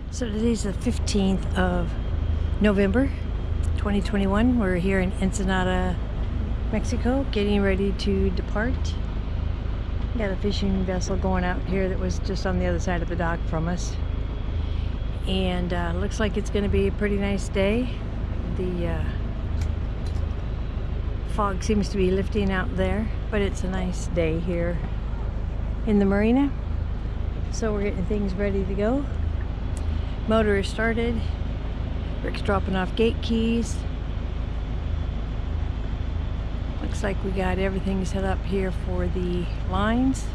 So today's the 15th of November 2021. We're here in Ensenada, Mexico, getting ready to depart. Got a fishing vessel going out here that was just on the other side of the dock from us. And looks like it's going to be a pretty nice day. The fog seems to be lifting out there, but it's a nice day here in the marina. So we're getting things ready to go. Motor is started. Rick's dropping off gate keys. Looks like we got everything set up here for the lines.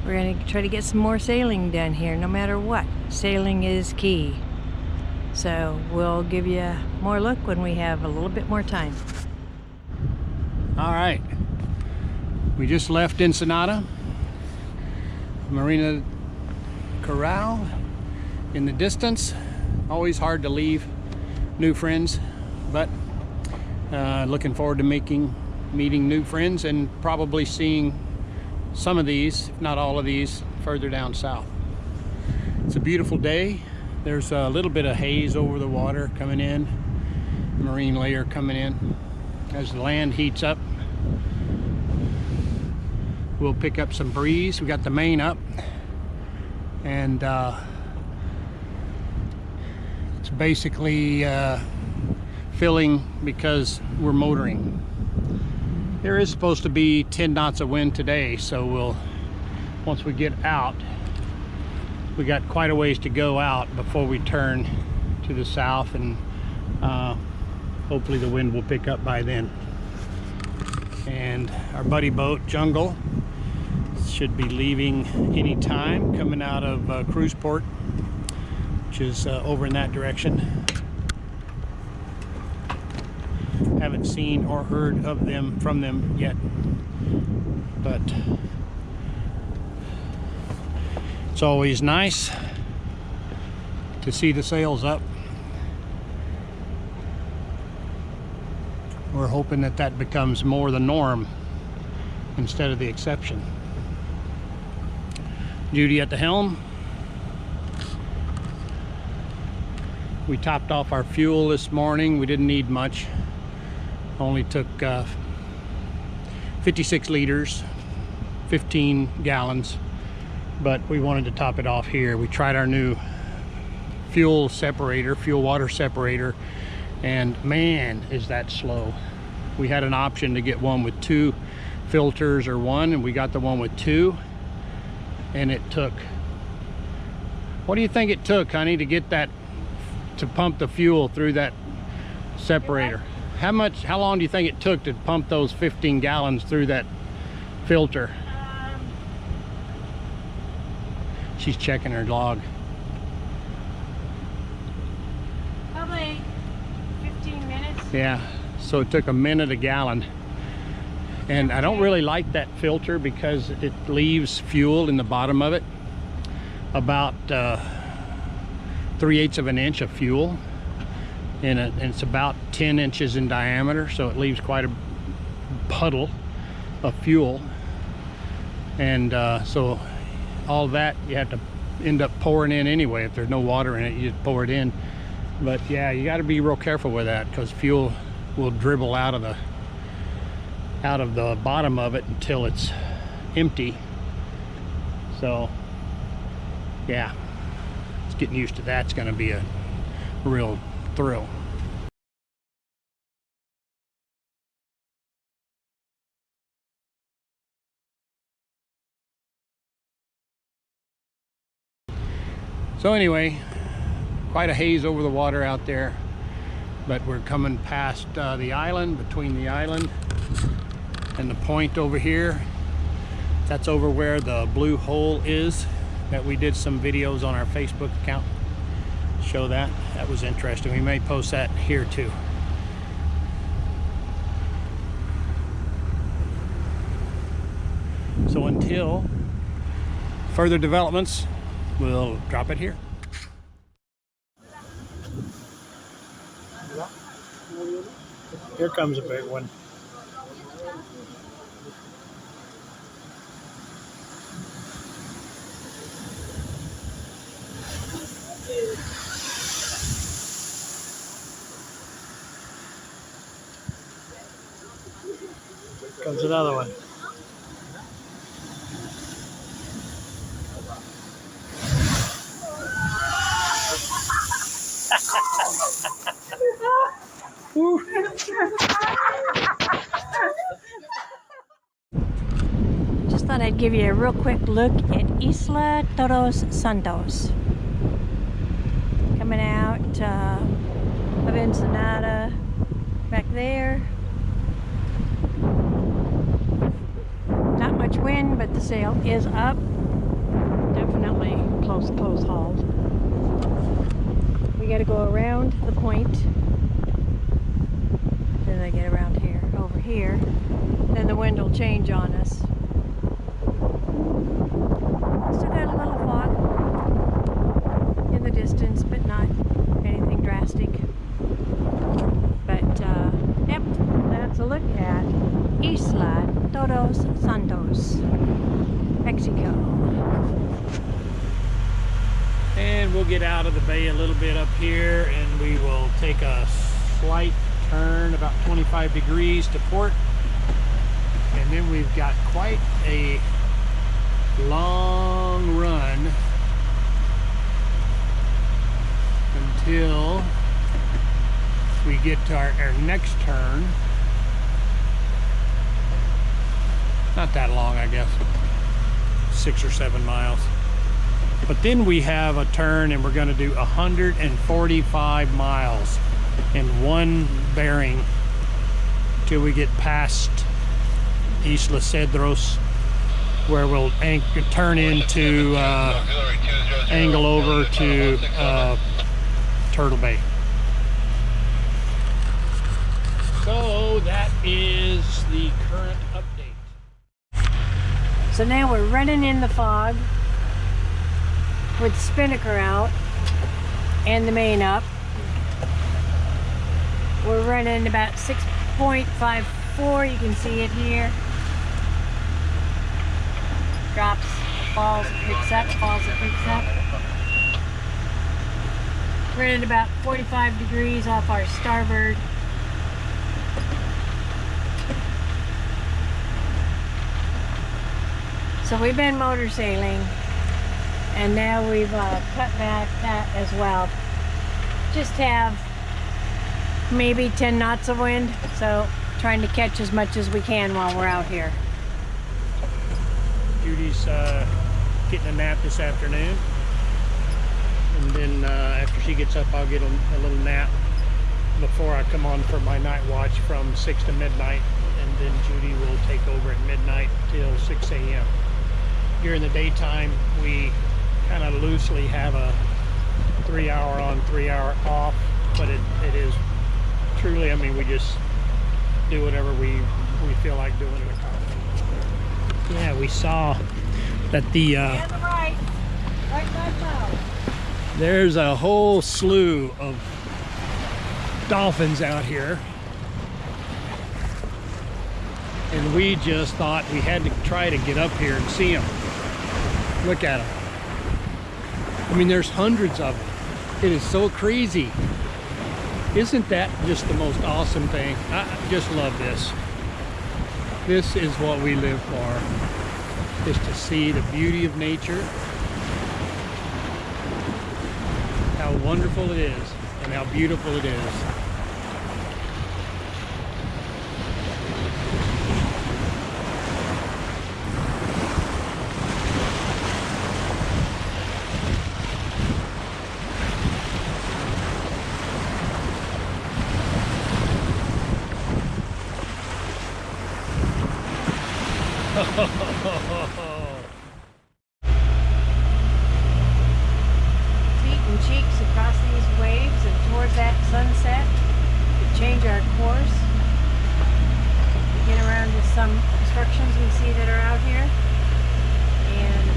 We're going to try to get some more sailing done here, no matter what. Sailing is key. So we'll give you more look when we have a little bit more time. All right. We just left Ensenada. Marina Corral in the distance. Always hard to leave new friends, but looking forward to meeting new friends and probably seeing some of these, if not all of these, further down south. It's a beautiful day. There's a little bit of haze over the water coming in, marine layer coming in. As the land heats up, we'll pick up some breeze. We got the main up, and it's basically filling because we're motoring. There is supposed to be 10 knots of wind today, so once we get out, we got quite a ways to go out before we turn to the south, and hopefully the wind will pick up by then. And our buddy boat Jungle should be leaving any time, coming out of cruise port, which is over in that direction. Haven't seen or heard of them from them yet, but it's always nice to see the sails up. We're hoping that that becomes more the norm instead of the exception. Judy at the helm. We topped off our fuel this morning. We didn't need much. Only took 56 liters, 15 gallons, but we wanted to top it off here. We tried our new fuel water separator, and man, is that slow. We had an option to get one with 2 filters or one, and we got the one with 2, and it took, what do you think it took, honey, to get that, to pump the fuel through that separator? How long do you think it took to pump those 15 gallons through that filter? She's checking her log. Probably 15 minutes. Yeah, so it took a minute a gallon. And I don't really like that filter because it leaves fuel in the bottom of it. About 3/8 of an inch of fuel. And it's about 10 inches in diameter, so it leaves quite a puddle of fuel. And so all that you have to end up pouring in anyway. If there's no water in it, you just pour it in. But yeah, you got to be real careful with that, because fuel will dribble out of the bottom of it until it's empty. So yeah, it's getting used to that. It's going to be a real thrill. So anyway, quite a haze over the water out there, but we're coming past the island, between the island and the point over here. That's over where the blue hole is, that we did some videos on our Facebook account. Show that. That was interesting. We may post that here too. So until further developments, we'll drop it here. Here comes a big one. Comes another one. Just thought I'd give you a real quick look at Isla Todos Santos. Coming out of Ensenada, back there. Not much wind, but the sail is up. Definitely close hauled. We got to go around the point. Then I get around here, over here. Then the wind will change on us. Still got a little fog in the distance, but not anything drastic. But yep, that's a look at Isla Todos Santos, Mexico. And we'll get out of the bay a little bit up here, and we will take a slight turn about 25 degrees to port. And then we've got quite a long run until we get to our next turn. Not that long, I guess, 6 or 7 miles. But then we have a turn, and we're going to do 145 miles in one bearing till we get past Isla Cedros, where we'll turn into angle over to Turtle Bay. So that is the current update. So now we're running in the fog with the spinnaker out and the main up. We're running about 6.54, you can see it here. Drops, falls, it picks up, falls, it picks up. We're at about 45 degrees off our starboard. So we've been motor sailing, and now we've cut back that as well. Just have maybe 10 knots of wind, so trying to catch as much as we can while we're out here. Judy's getting a nap this afternoon, and then after she gets up, I'll get a little nap before I come on for my night watch from 6 to midnight, and then Judy will take over at midnight till 6 a.m. During the daytime, we kind of loosely have a 3-hour on, 3-hour off, but it is truly, I mean, we just do whatever we feel like doing in the car. Yeah, we saw that the right side now. There's a whole slew of dolphins out here, and we just thought we had to try to get up here and see them. Look at them. I mean, there's hundreds of them. It is so crazy. Isn't that just the most awesome thing? I just love this. This is what we live for, is to see the beauty of nature, how wonderful it is, and how beautiful it is. Feet and cheeks across these waves and towards that sunset to change our course. We get around to some obstructions we see that are out here, and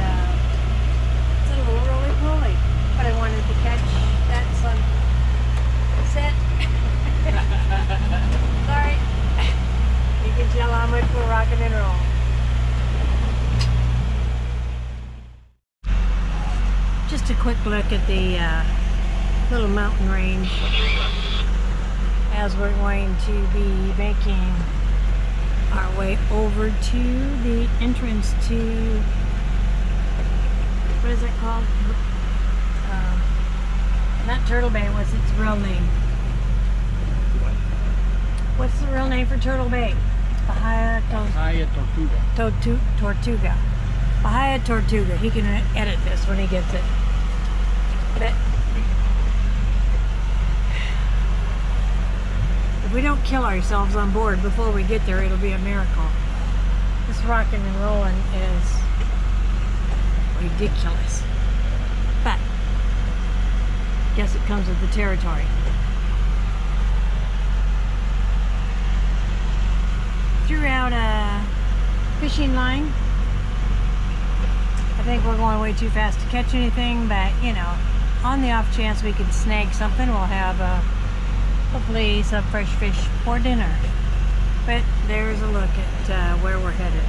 it's a little roly-poly, but I wanted to catch that sunset. Sorry, you can tell how much we're rocking and rolling. Just a quick look at the little mountain range as we're going to be making our way over to the entrance to, what is it called? Not Turtle Bay, what's its real name? What's the real name for Turtle Bay? Bahia Tortuga. Bahia Tortuga. He can edit this when he gets it. But if we don't kill ourselves on board before we get there, it'll be a miracle. This rocking and rolling is ridiculous. But I guess it comes with the territory. Threw out a fishing line. I think we're going way too fast to catch anything, but you know, on the off chance we can snag something, we'll have hopefully some fresh fish for dinner. But there's a look at where we're headed.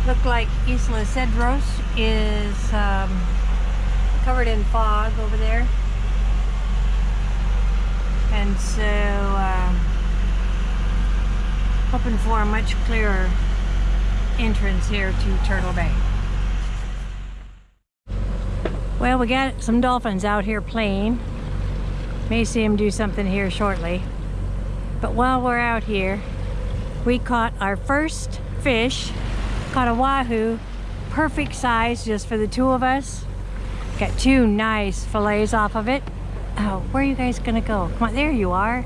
Look like Isla Cedros is covered in fog over there. And so hoping for a much clearer entrance here to Turtle Bay. Well, we got some dolphins out here playing. May see them do something here shortly. But while we're out here, we caught our first fish. Caught a wahoo, perfect size just for the two of us. Got two nice fillets off of it. Oh, where are you guys gonna go? Come on, there you are.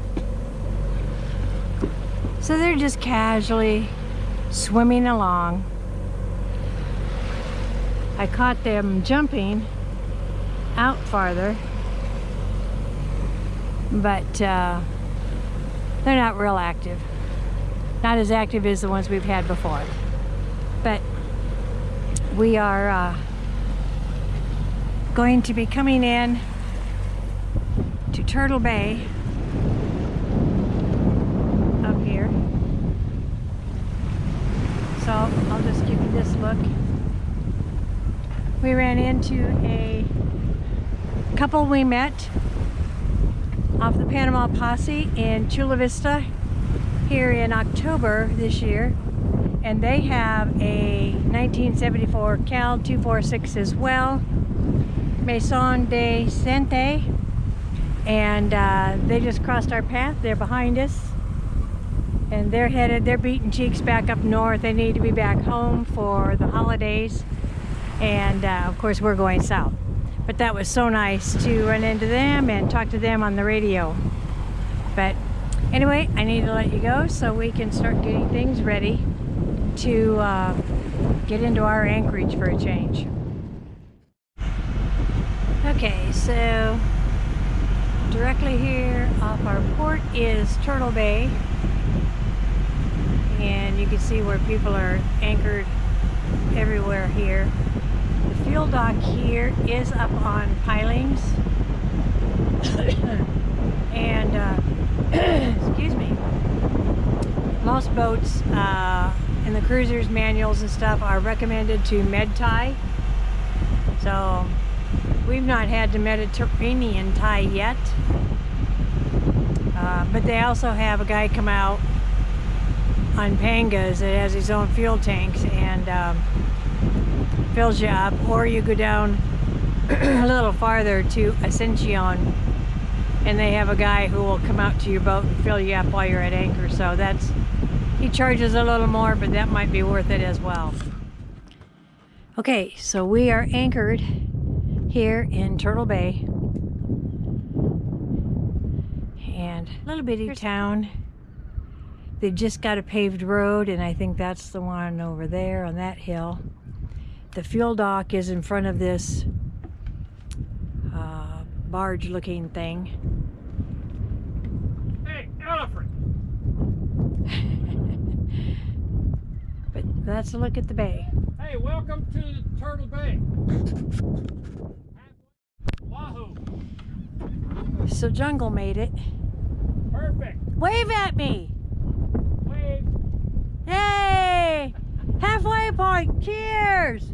So they're just casually swimming along. I caught them jumping out farther, but they're not real active. Not as active as the ones we've had before. But we are going to be coming in to Turtle Bay up here. So I'll just give you this look. We ran into a couple we met off the Panama Posse in Chula Vista here in October this year. And they have a 1974 Cal 246 as well, Maison de Sente, and they just crossed our path. They're behind us, and they're beating cheeks back up north. They need to be back home for the holidays, and of course we're going south. But that was so nice to run into them and talk to them on the radio. But anyway, I need to let you go so we can start getting things ready to get into our anchorage for a change. Okay, so directly here off our port is Turtle Bay, and you can see where people are anchored everywhere here. The fuel dock here is up on pilings and excuse me, most boats in the cruisers manuals and stuff are recommended to med tie. So we've not had to Mediterranean tie yet, but they also have a guy come out on Pangas that has his own fuel tanks and fills you up, or you go down a little farther to Ascension and they have a guy who will come out to your boat and fill you up while you're at anchor. So he charges a little more, but that might be worth it as well. Okay, so we are anchored here in Turtle Bay, and a little bitty town. They just got a paved road, and I think that's the one over there on that hill. The fuel dock is in front of this barge looking thing. Hey, Alfred! But that's a look at the bay. Hey, welcome to Turtle Bay. Wahoo! So Jungle made it. Perfect. Wave at me! Wave. Yay! Halfway point, cheers!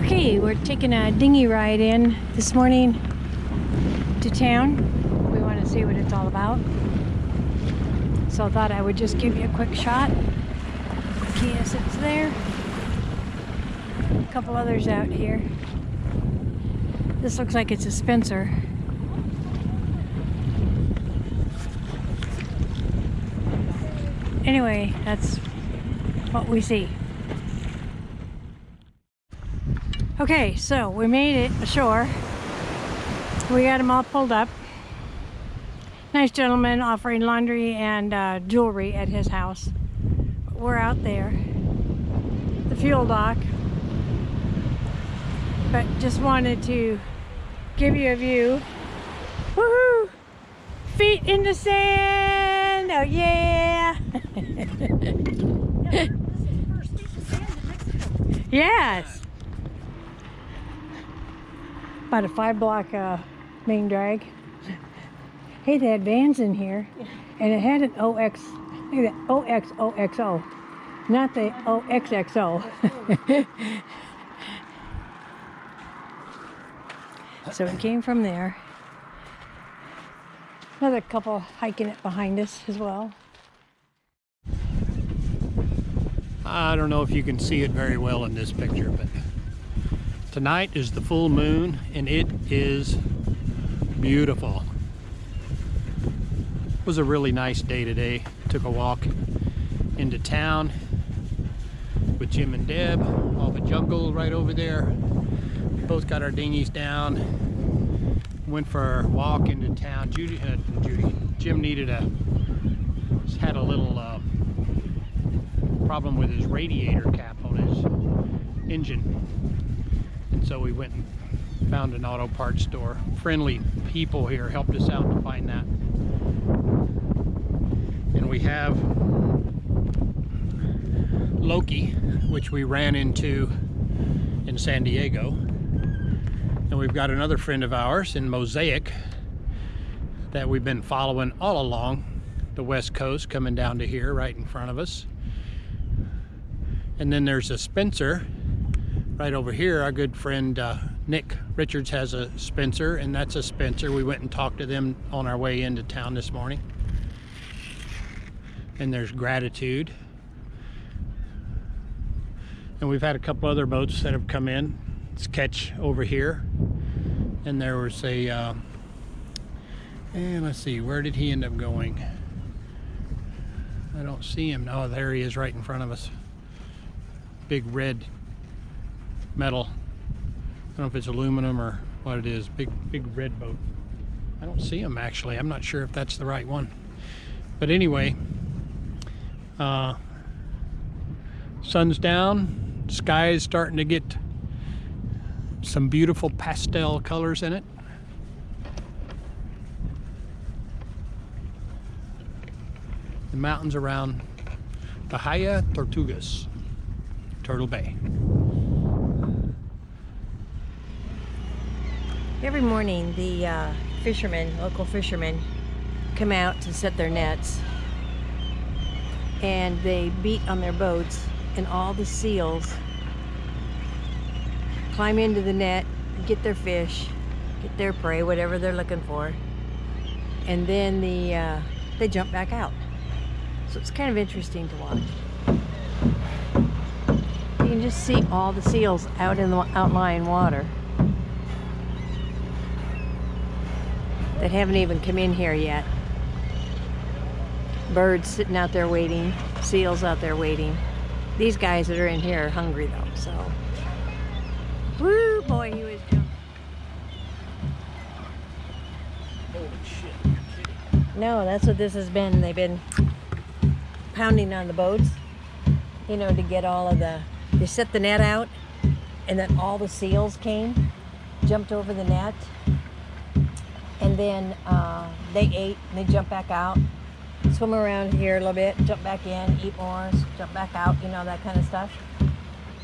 Okay, we're taking a dinghy ride in this morning to town. We want to see what it's all about. So I thought I would just give you a quick shot. Kia sits there. A couple others out here. This looks like it's a Spencer. Anyway, that's what we see. Okay, so we made it ashore. We got them all pulled up. Nice gentleman offering laundry and jewelry at his house. We're out there, the fuel dock, but just wanted to give you a view. Woohoo! Feet in the sand! Oh yeah! Yes! About a 5-block main drag. Hey, they had vans in here, and it had an OX. Look at that, OXOXO, not the OXXO. So we came from there. Another couple hiking it behind us as well. I don't know if you can see it very well in this picture, but tonight is the full moon and it is beautiful. It was a really nice day today. Took a walk into town with Jim and Deb, all the jungle right over there. We both got our dinghies down. Went for a walk into town. Jim had a little problem with his radiator cap on his engine, and so we went and found an auto parts store. Friendly people here helped us out to find that. And we have Loki, which we ran into in San Diego. And we've got another friend of ours in Mosaic that we've been following all along the west coast, coming down to here right in front of us. And then there's a Spencer right over here. Our good friend Nick Richards has a Spencer, and that's a Spencer. We went and talked to them on our way into town this morning. And there's Gratitude. And we've had a couple other boats that have come in. It's Catch over here. And there was a, and let's see, where did he end up going? I don't see him. Oh, there he is right in front of us. Big red metal. I don't know if it's aluminum or what it is. Big red boat. I don't see him actually. I'm not sure if that's the right one. But anyway, sun's down. Sky is starting to get some beautiful pastel colors in it. The mountains around Bahia Tortugas, Turtle Bay. Every morning the local fishermen, come out to set their nets, and they beat on their boats, and all the seals climb into the net, get their fish, get their prey, whatever they're looking for, and then they jump back out. So it's kind of interesting to watch. You can just see all the seals out in the outlying water that haven't even come in here yet. Birds sitting out there waiting, seals out there waiting. These guys that are in here are hungry though, so. Woo, boy, he was jumping. Holy shit, you're kidding. No, that's what this has been. They've been pounding on the boats, you know, to get all of they set the net out, and then all the seals came, jumped over the net, and then they ate, and they jumped back out, swim around here a little bit, jump back in, eat more, jump back out, you know, that kind of stuff.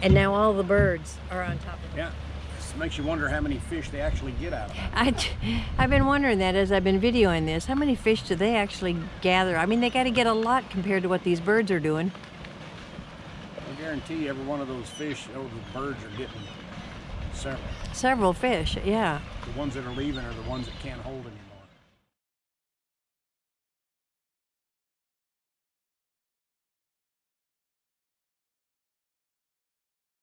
And now all the birds are on top of it. Yeah, this makes you wonder how many fish they actually get out of it. I've been wondering that as I've been videoing this. How many fish do they actually gather? I mean, they got to get a lot compared to what these birds are doing. I guarantee every one of those fish, those birds are getting several. Several fish, yeah. The ones that are leaving are the ones that can't hold anymore.